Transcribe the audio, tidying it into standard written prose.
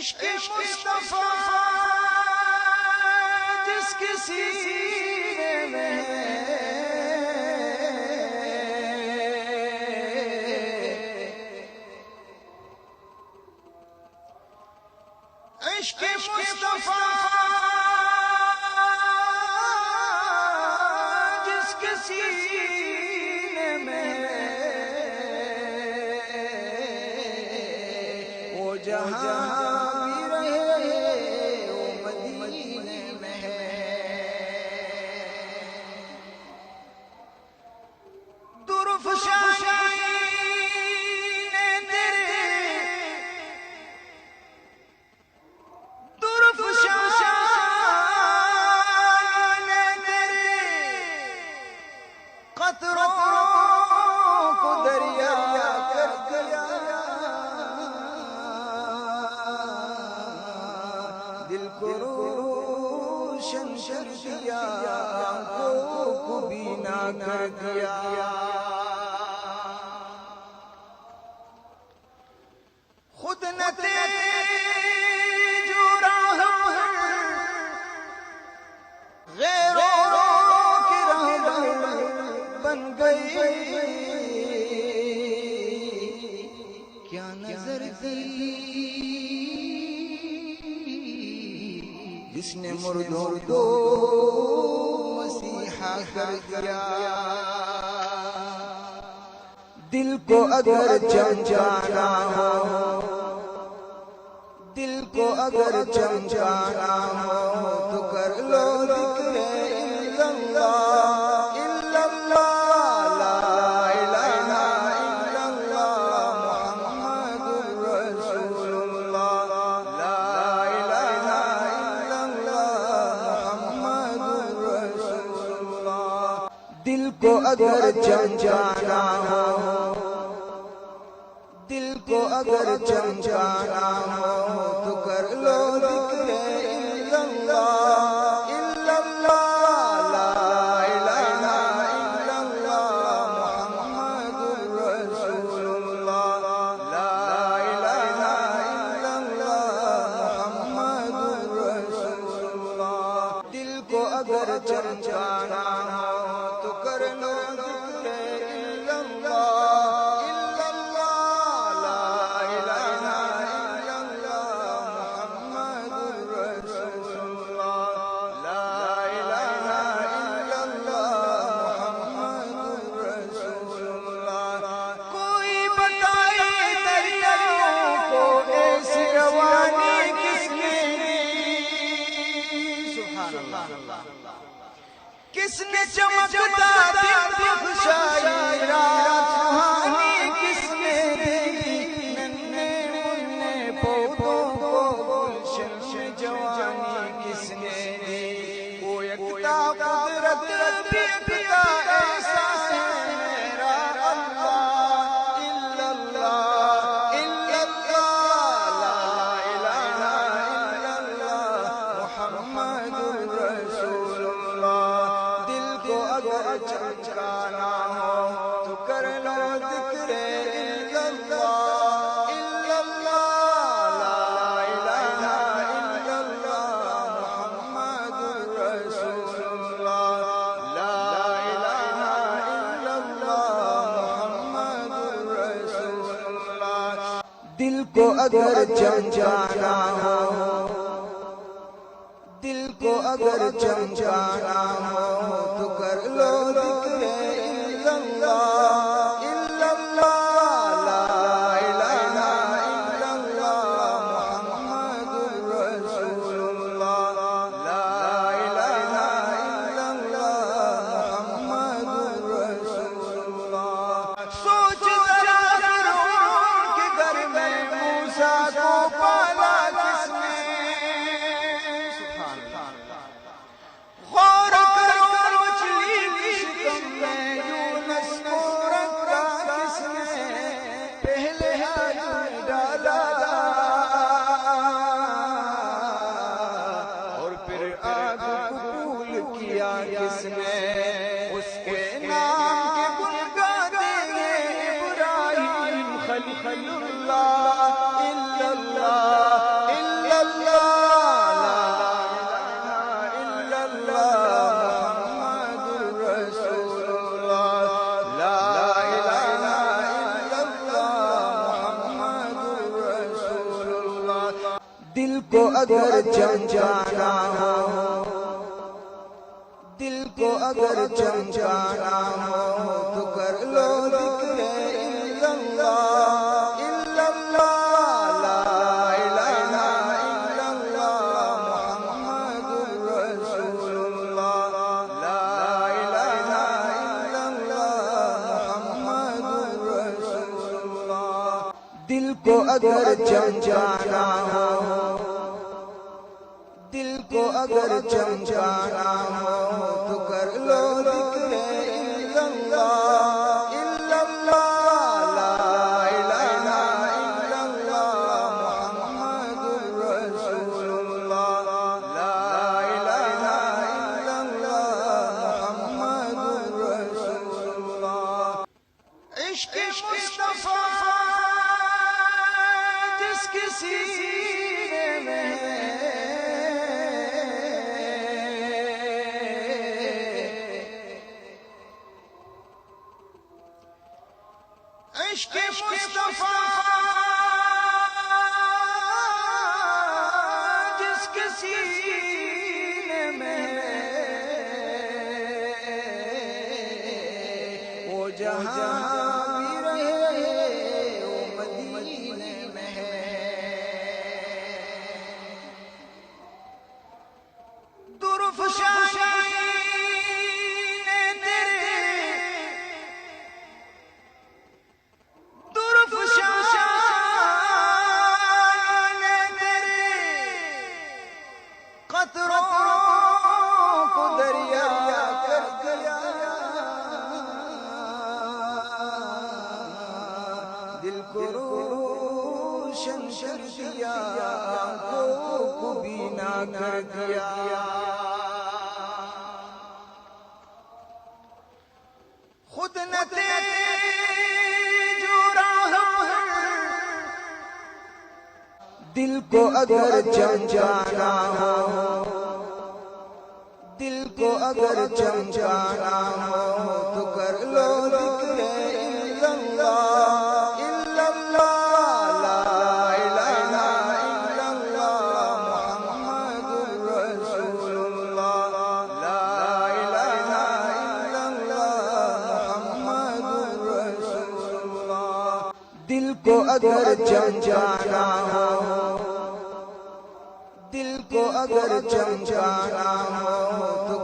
عشق مصطفیٰ جس کے سینے میں عشق مصطفیٰ جس کے سینے میں وہ جہاں دل کو روشن کر دیا، آنکھوں کو بینا کر دیا۔ خود نہ جو راہ غیروں کی راہ بن گئی، کیا نظر دی جس نے مردوں کو مسیحا کر دیا۔ دل کو اگر چمچانا ہو، دل کو اگر چمچانا ہو تو کر لو ذکر الا اللہ، الا اللہ، لا الہ الا اللہ، محمد رسول اللہ، لا الہ الا اللہ، محمد رسول اللہ۔ دل کو اگر چمچانا ہو، دل کو اگر چمچانا ہو تو کر لو ذکر الا اللہ، الا اللہ، لا الہ الا اللہ، محمد رسول اللہ، لا الہ الا اللہ، محمد رسول اللہ۔ دل کو اگر چمچانا ہو تو کر لو ذکر الا اللہ، الا اللہ، لا الہ الا اللہ، محمد رسول اللہ، لا الہ الا اللہ، محمد رسول اللہ۔ کوئی بتائے دریاؤں کو ایسی روانی کس نے دی، سبحان اللہ، کس نے چمکتا دن بخشائی رات سہانی کس نے دی، ننھے منھے پودوں کو گلشن میں جوانی کس نے دی۔ وہ یکتا قدرت بھی یکتا احسان ہے میرا اللہ، الا اللہ، الا اللہ، لا الہ الا اللہ، محمد رسول اللہ۔ دل کو اگر چمچانا ہو تو کر لو ذکر الا اللہ، الا اللہ، لا الہ الا اللہ، محمد رسول اللہ، لا الہ الا اللہ، محمد رسول اللہ۔ دل کو اگر چمچانا ہو، دل کو اگر چمچانا ہو تو کر لو ذکر الا اللہ، الا اللہ، لا الہ الا اللہ، محمد رسول اللہ، لا الہ الا اللہ، محمد رسول اللہ۔ سوچ ذرا فرعون کے گھر میں موسیٰ کو پالا کس نے، غور کرو مچھلی کی شکم میں یونس کو رکھ دل کو اگر چمکانا ہو دل کو اگر چمکانا ہو تو کر لو ذکر الا اللہ الا اللہ لا الہ الا اللہ محمد رسول اللہ لا الہ الا اللہ محمد رسول اللہ دل کو اگر چمکانا ہو دل کو اگر چمکانا ہو تو کر لو ذکر الا اللہ الا اللہ لا الہ الا اللہ محمد رسول اللہ لا الہ الا اللہ محمد رسول اللہ عشق مصطفیٰ جس کے سینے میں عشق مصطفیٰ جس کے سینے میں وہ جہاں بھی رہے وہ مدینے میں ہے کو دریا کر دیا دل کو روشن کر دیا آنکھوں کو بینا کر دیا خود نہ جو راہ دل کو اگر چمکانا ہو دل کو اگر چمکانا ہو تو کر لو ذکر الا اللہ الا اللہ لا الہ الا اللہ محمد رسول اللہ لا الہ الا اللہ محمد رسول اللہ دل کو اگر چمکانا ہو دل کو اگر چمکانا ہو تو